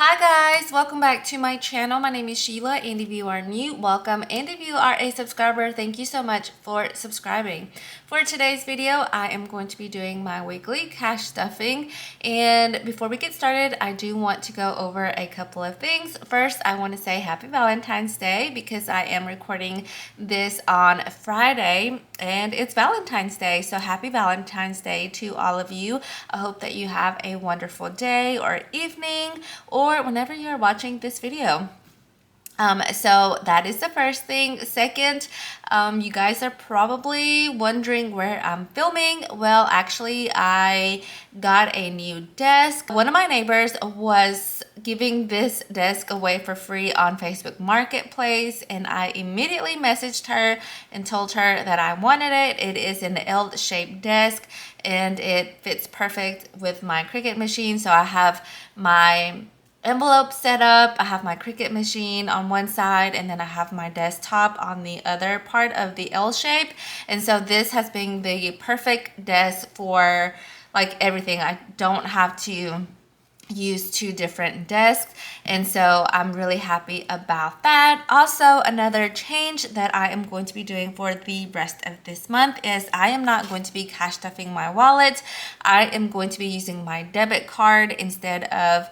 Hi guys, welcome back to my channel. My name is Sheila, and if you are new, welcome, and if you are a subscriber, thank you so much for subscribing. For today's video, I am going to be doing my weekly cash stuffing, and before we get started, I do want to go over a couple of things. First, I want to say happy Valentine's Day because I am recording this on Friday and it's Valentine's Day, so happy Valentine's Day to all of you. I hope that you have a wonderful day or evening or whenever you are watching this video. So that is the first thing. Second, you guys are probably wondering where I'm filming. Well, actually, I got a new desk. One of my neighbors was giving this desk away for free on Facebook Marketplace, and I immediately messaged her and told her that I wanted it. It is an L-shaped desk and it fits perfect with my Cricut machine. So I have my envelope set up, I have my Cricut machine on one side, and then I have my desktop on the other part of the L shape. And so this has been the perfect desk for like everything. I don't have to use two different desks, and so I'm really happy about that. Also, another change that I am going to be doing for the rest of this month is I am not going to be cash stuffing my wallet. I am going to be using my debit card instead of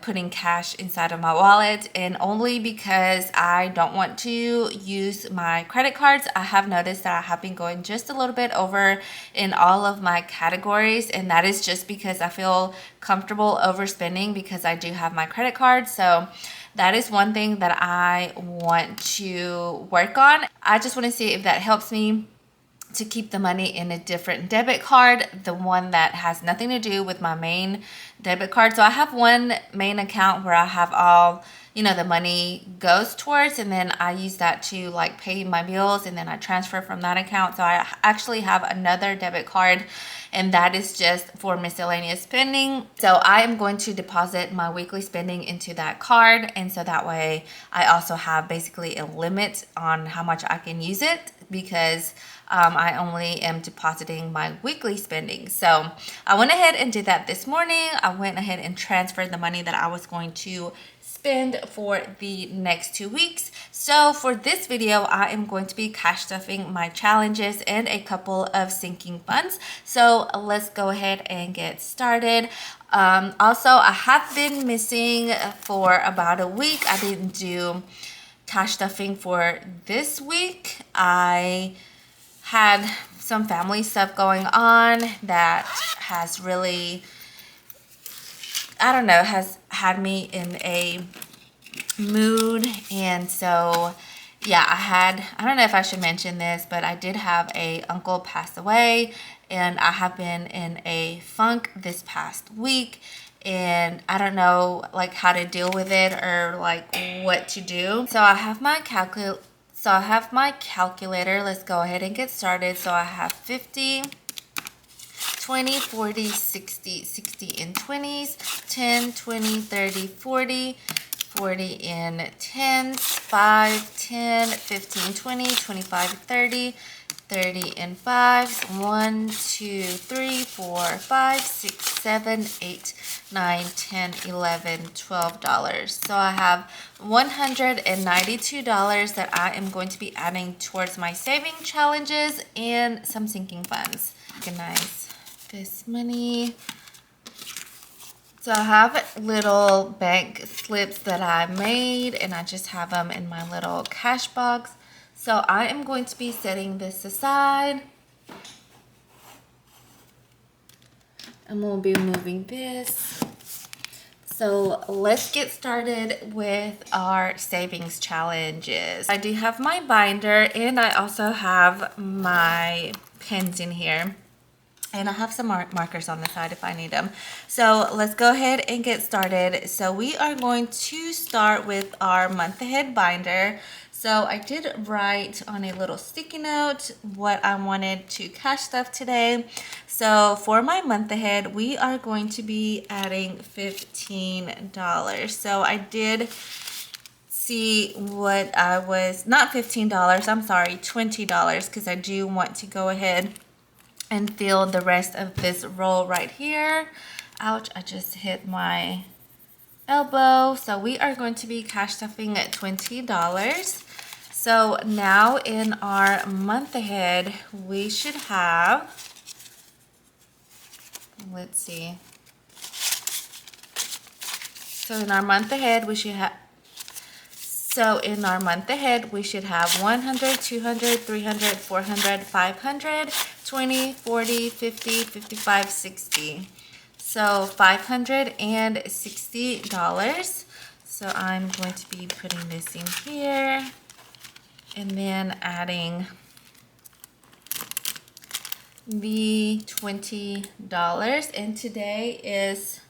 putting cash inside of my wallet, and only because I don't want to use my credit cards. I have noticed that I have been going just a little bit over in all of my categories, and that is just because I feel comfortable overspending because I do have my credit card. So that is one thing that I want to work on. I just want to see if that helps me to keep the money in a different debit card, the one that has nothing to do with my main debit card. So I have one main account where I have all, the money goes towards, and then I use that to like pay my bills, and then I transfer from that account. So I actually have another debit card, and that is just for miscellaneous spending. So I am going to deposit my weekly spending into that card, and so that way I also have basically a limit on how much I can use it, because I only am depositing my weekly spending. So I went ahead and did that this morning. I went ahead and transferred the money that I was going to spend for the next 2 weeks. So for this video, I am going to be cash stuffing my challenges and a couple of sinking funds. So let's go ahead and get started. Also, I have been missing for about a week. I didn't do cash stuffing for this week. I had some family stuff going on that has really, has had me in a mood. And so yeah, I don't know if I should mention this, but I did have a uncle pass away, and I have been in a funk this past week, and I don't know like how to deal with it or like what to do. So I have my calculator. Let's go ahead and get started. So I have 50, 20, 40, 60, 60 in 20s, 10, 20, 30, 40, 40 in 10s, 5, 10, 15, 20, 25, 30, 30 in 5s, 1, 2, 3, 4, 5, 6, 7, 8, 9, 10, 11, $12. So I have $192 that I am going to be adding towards my saving challenges and some sinking funds. Organize this money. So I have little bank slips that I made, and I just have them in my little cash box. So I am going to be setting this aside. And we'll be moving this. So let's get started with our savings challenges. I do have my binder, and I also have my pens in here. And I have some markers on the side if I need them. So let's go ahead and get started. So we are going to start with our month ahead binder. So I did write on a little sticky note what I wanted to cash stuff today. So for my month ahead, we are going to be adding $15. So I did see what I was, not $15, I'm sorry, $20, because I do want to go ahead and fill the rest of this roll right here. Ouch, I just hit my elbow. So we are going to be cash stuffing at $20. So now in our month ahead, we should have, let's see. So in our month ahead, we should have 100, 200, 300, 400, 500, 20, 40, 50, 55, 60. So $560. So I'm going to be putting this in here and then adding the $20. And today is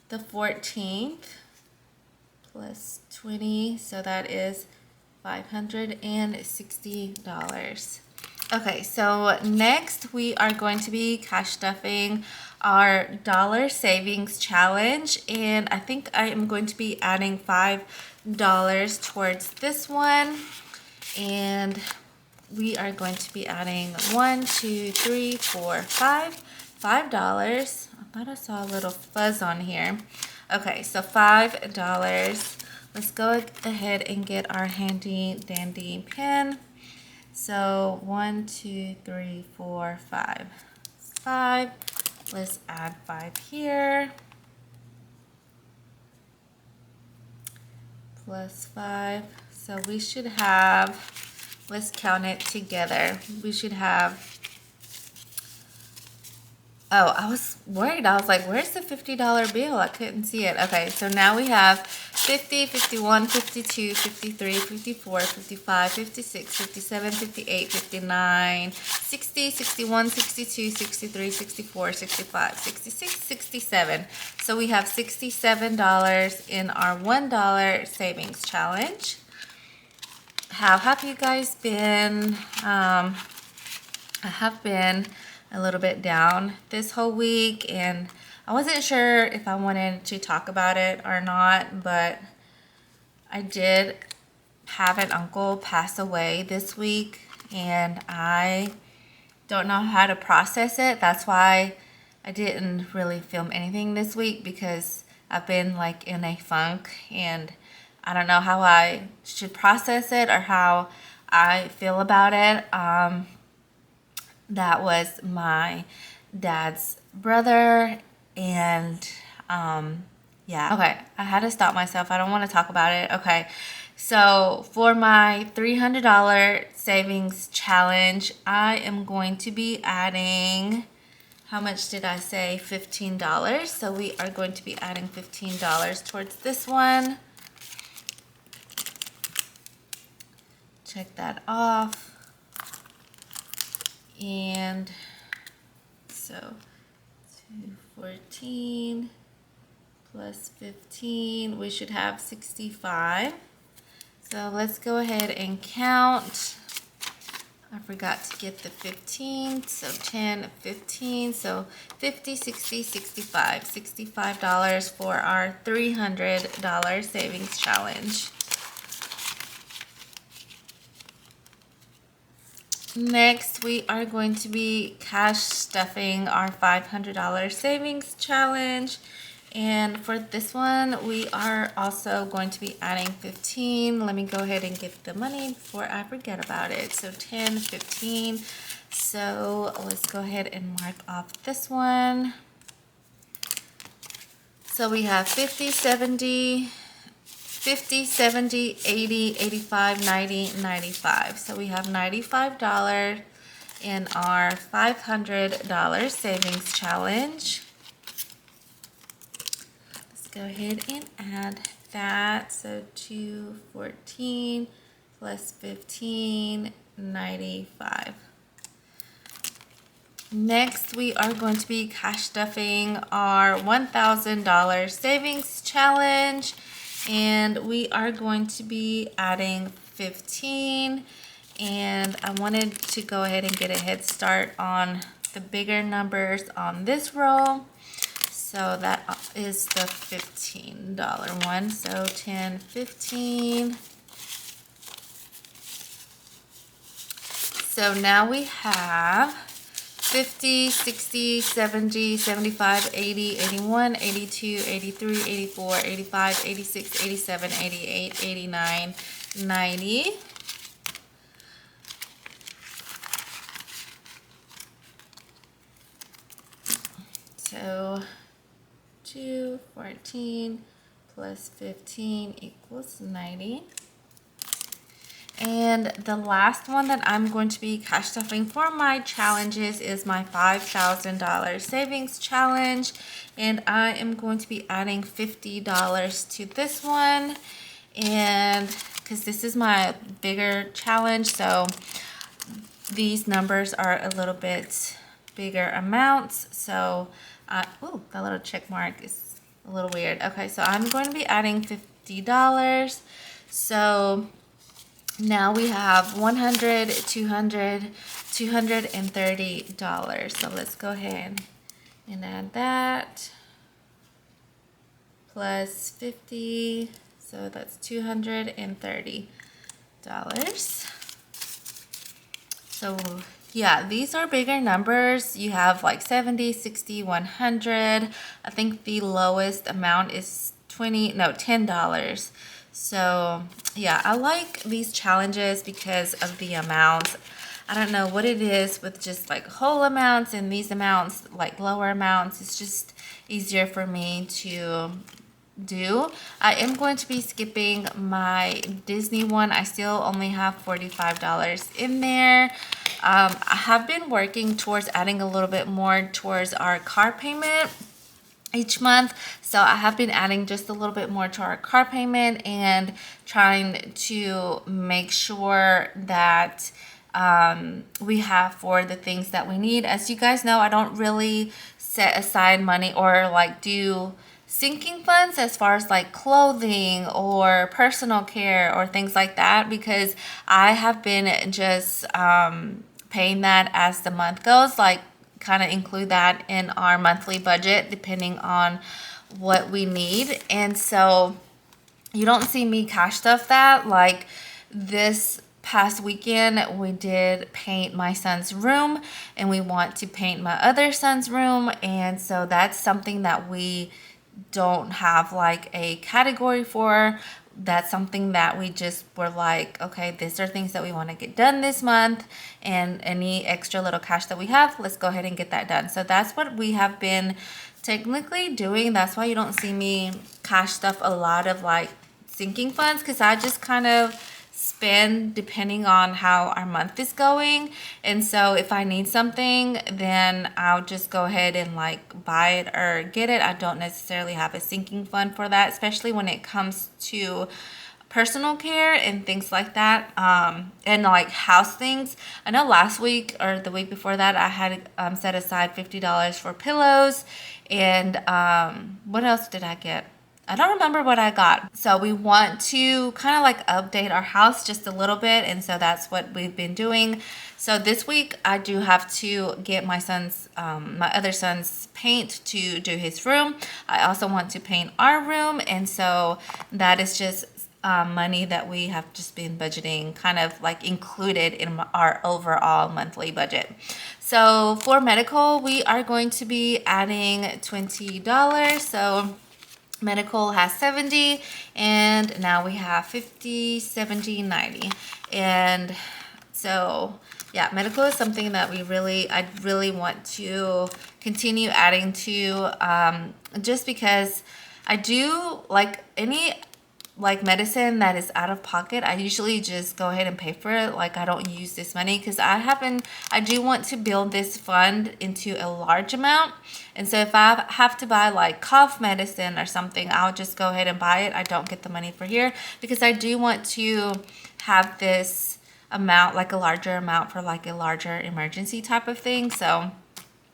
the 14th plus 20, so that is $560. Okay, so next we are going to be cash stuffing our dollar savings challenge, and I think I am going to be adding $5 towards this one, and we are going to be adding $5. I thought I saw a little fuzz on here. Okay, so $5. Let's go ahead and get our handy dandy pen. So 1, 2, 3, 4, 5. 5. Let's add 5 here. Plus 5. So we should have, let's count it together. We should have, oh, I was worried. I was like, where's the $50 bill? I couldn't see it. Okay, so now we have 50, 51, 52, 53, 54, 55, 56, 57, 58, 59, 60, 61, 62, 63, 64, 65, 66, 67. So we have $67 in our $1 savings challenge. How have you guys been? I have been a little bit down this whole week, and I wasn't sure if I wanted to talk about it or not, but I did have an uncle pass away this week, and I don't know how to process it. That's why I didn't really film anything this week, because I've been like in a funk, and I don't know how I should process it or how I feel about it. That was my dad's brother, and yeah. Okay, I had to stop myself. I don't want to talk about it. Okay, so for my $300 savings challenge, I am going to be adding, how much did I say? $15. So we are going to be adding $15 towards this one. Check that off. And so 214 plus 15, we should have 65. So let's go ahead and count. I forgot to get the 15, so 10, 15, so 50, 60, 65. $65 for our $300 savings challenge. Next, we are going to be cash stuffing our $500 savings challenge. And for this one, we are also going to be adding 15. Let me go ahead and get the money before I forget about it. So 10, 15. So let's go ahead and mark off this one. So we have 50, 70, 50, 70, 80, 85, 90, 95. So we have $95 in our $500 savings challenge. Let's go ahead and add that. So 214 plus 15, 95. Next, we are going to be cash stuffing our $1,000 savings challenge. And we are going to be adding 15, and I wanted to go ahead and get a head start on the bigger numbers on this row. So that is the $15 one. So 10, 15. So now we have 50, 60, 70, 75, 80, 81, 82, 83, 84, 85, 86, 87, 88, 89, 90. So 214 plus 15 equals 90. And the last one that I'm going to be cash stuffing for my challenges is my $5,000 savings challenge. And I am going to be adding $50 to this one. And because this is my bigger challenge, so these numbers are a little bit bigger amounts. So, oh, that little check mark is a little weird. Okay, so I'm going to be adding $50. So now we have $100, $200, $230. So let's go ahead and add that. Plus 50, so that's $230. So yeah, these are bigger numbers. You have like 70, 60, 100. I think the lowest amount is $10. So yeah, I like these challenges because of the amounts. I don't know what it is with just like whole amounts and these amounts, like lower amounts. It's just easier for me to do. I am going to be skipping my Disney one. I still only have $45 in there. I have been working towards adding a little bit more towards our car payment each month. So I have been adding just a little bit more to our car payment and trying to make sure that we have for the things that we need. As you guys know, I don't really set aside money or like do sinking funds as far as like clothing or personal care or things like that, because I have been just paying that as the month goes, like kind of include that in our monthly budget depending on what we need. And so you don't see me cash stuff that. Like this past weekend we did paint my son's room and we want to paint my other son's room, and so that's something that we don't have like a category for. That's something that we just were like, okay, these are things that we want to get done this month, and any extra little cash that we have, let's go ahead and get that done. So that's what we have been technically doing. That's why you don't see me cash stuff a lot of like sinking funds, because I just kind of spend depending on how our month is going. And so if I need something, then I'll just go ahead and like buy it or get it. I don't necessarily have a sinking fund for that, especially when it comes to personal care and things like that, and like house things. I know last week or the week before that I had set aside $50 for pillows, and what else did I get? I don't remember what I got. So we want to kind of like update our house just a little bit, and so that's what we've been doing. So this week I do have to get my son's, my other son's paint to do his room. I also want to paint our room, and so that is just money that we have just been budgeting, kind of like included in our overall monthly budget. So for medical, we are going to be adding $20. So medical has 70, and now we have 50, 70, 90. And so yeah, medical is something that I really want to continue adding to, just because I do like any like medicine that is out of pocket, I usually just go ahead and pay for it. Like I don't use this money because I do want to build this fund into a large amount. And so if I have to buy like cough medicine or something, I'll just go ahead and buy it. I don't get the money for here because I do want to have this amount, like a larger amount for like a larger emergency type of thing. So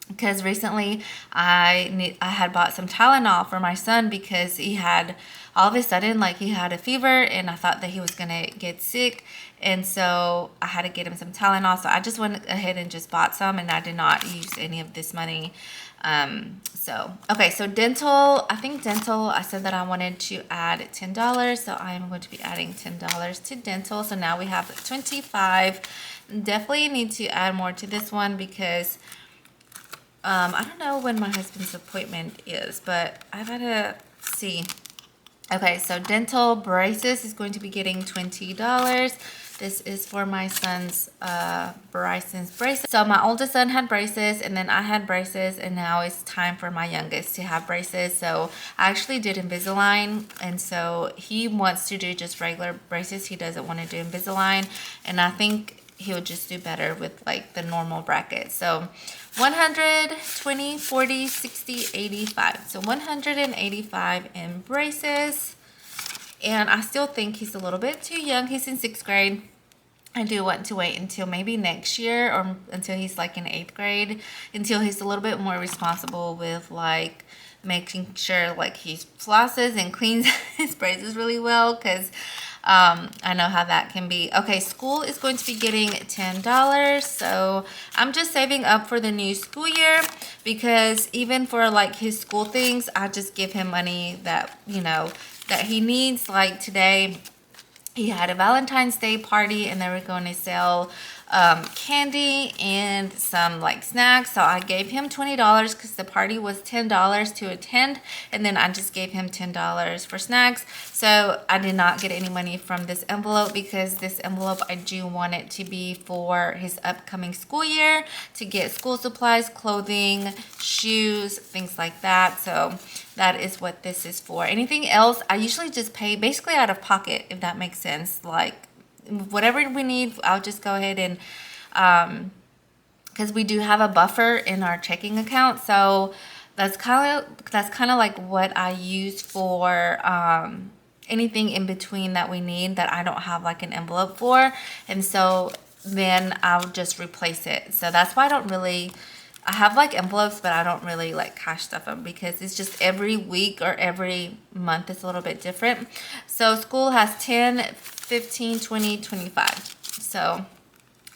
because recently I had bought some Tylenol for my son because he had all of a sudden like he had a fever, and I thought that he was gonna get sick, and so I had to get him some Tylenol. So I just went ahead and just bought some, and I did not use any of this money. Okay, so dental, I think dental, I said that I wanted to add $10, so I am going to be adding $10 to dental. So now we have 25. Definitely need to add more to this one because I don't know when my husband's appointment is, but I gotta see. Okay, so dental braces is going to be getting $20. This is for my son's Bryson's braces. So my oldest son had braces, and then I had braces, and now it's time for my youngest to have braces. So I actually did Invisalign, and so he wants to do just regular braces. He doesn't want to do Invisalign, and I think he'll just do better with like the normal bracket. So 100, 20, 40, 60, 85. So 185 in braces. And I still think he's a little bit too young. He's in 6th grade. I do want to wait until maybe next year, or until he's like in 8th grade, until he's a little bit more responsible with like making sure like he flosses and cleans his braces really well, because I know how that can be. Okay, school is going to be getting $10. So I'm just saving up for the new school year, because even for like his school things, I just give him money that, you know, that he needs. Like today, he had a Valentine's Day party, and they were going to sell candy and some like snacks. So I gave him $20 because the party was $10 to attend, and then I just gave him $10 for snacks. So I did not get any money from this envelope, because this envelope I do want it to be for his upcoming school year, to get school supplies, clothing, shoes, things like that. So that is what this is for. Anything else, I usually just pay basically out of pocket, if that makes sense. Like whatever we need, I'll just go ahead and because we do have a buffer in our checking account. So that's kind of like what I use for anything in between that we need that I don't have like an envelope for. And so then I'll just replace it. So that's why I have like envelopes, but I don't really like cash stuff them, because it's just every week or every month is a little bit different. So school has 10, 15, 20, 25. So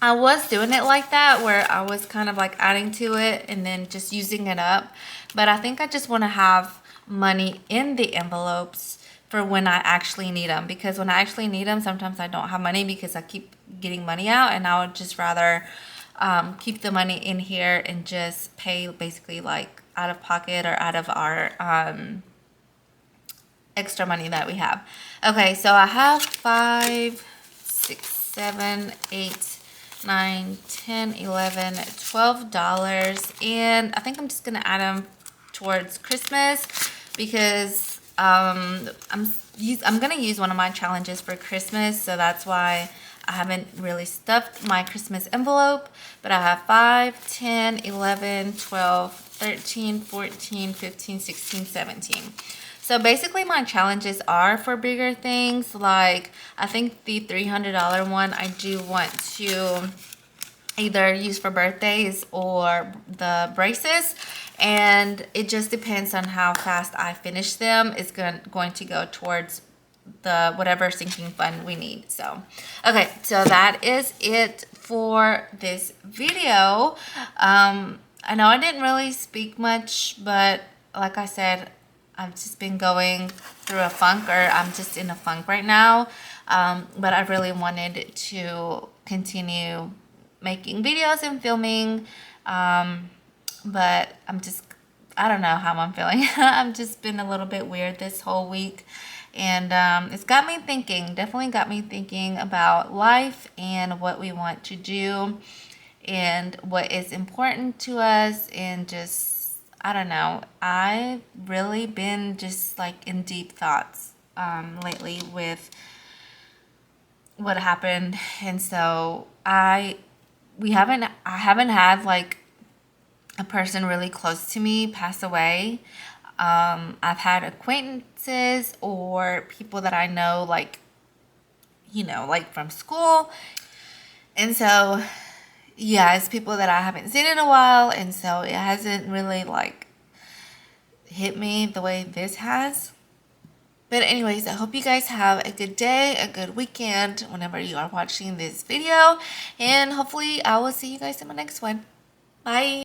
I was doing it like that, where I was kind of like adding to it and then just using it up. But I think I just want to have money in the envelopes for when I actually need them, because when I actually need them, sometimes I don't have money because I keep getting money out, and I would just rather keep the money in here and just pay basically like out of pocket or out of our extra money that we have. Okay, so I have 5, 6, 7, 8, 9, 10, 11, $12, and I think I'm just gonna add them towards Christmas, because I'm gonna use one of my challenges for Christmas, so that's why I haven't really stuffed my Christmas envelope. But I have 5, 10, 11, 12, 13, 14, 15, 16, 17. So basically my challenges are for bigger things. Like I think the $300 one I do want to either use for birthdays or the braces, and it just depends on how fast I finish them. It's going to go towards the whatever sinking fund we need. So okay, so that is it for this video. I know I didn't really speak much, but like I said, I've just been going through a funk, or I'm just in a funk right now. But I really wanted to continue making videos and filming, but I don't know how I'm feeling. I've just been a little bit weird this whole week, and it's got me thinking, definitely got me thinking about life and what we want to do and what is important to us, and just I don't know, I've really been just like in deep thoughts lately with what happened. And so I haven't had like a person really close to me pass away. I've had acquaintances or people that I know, like, you know, like from school. And so, yeah, it's people that I haven't seen in a while. And so it hasn't really like hit me the way this has. But anyways, I hope you guys have a good day, a good weekend whenever you are watching this video. And hopefully I will see you guys in my next one. Bye.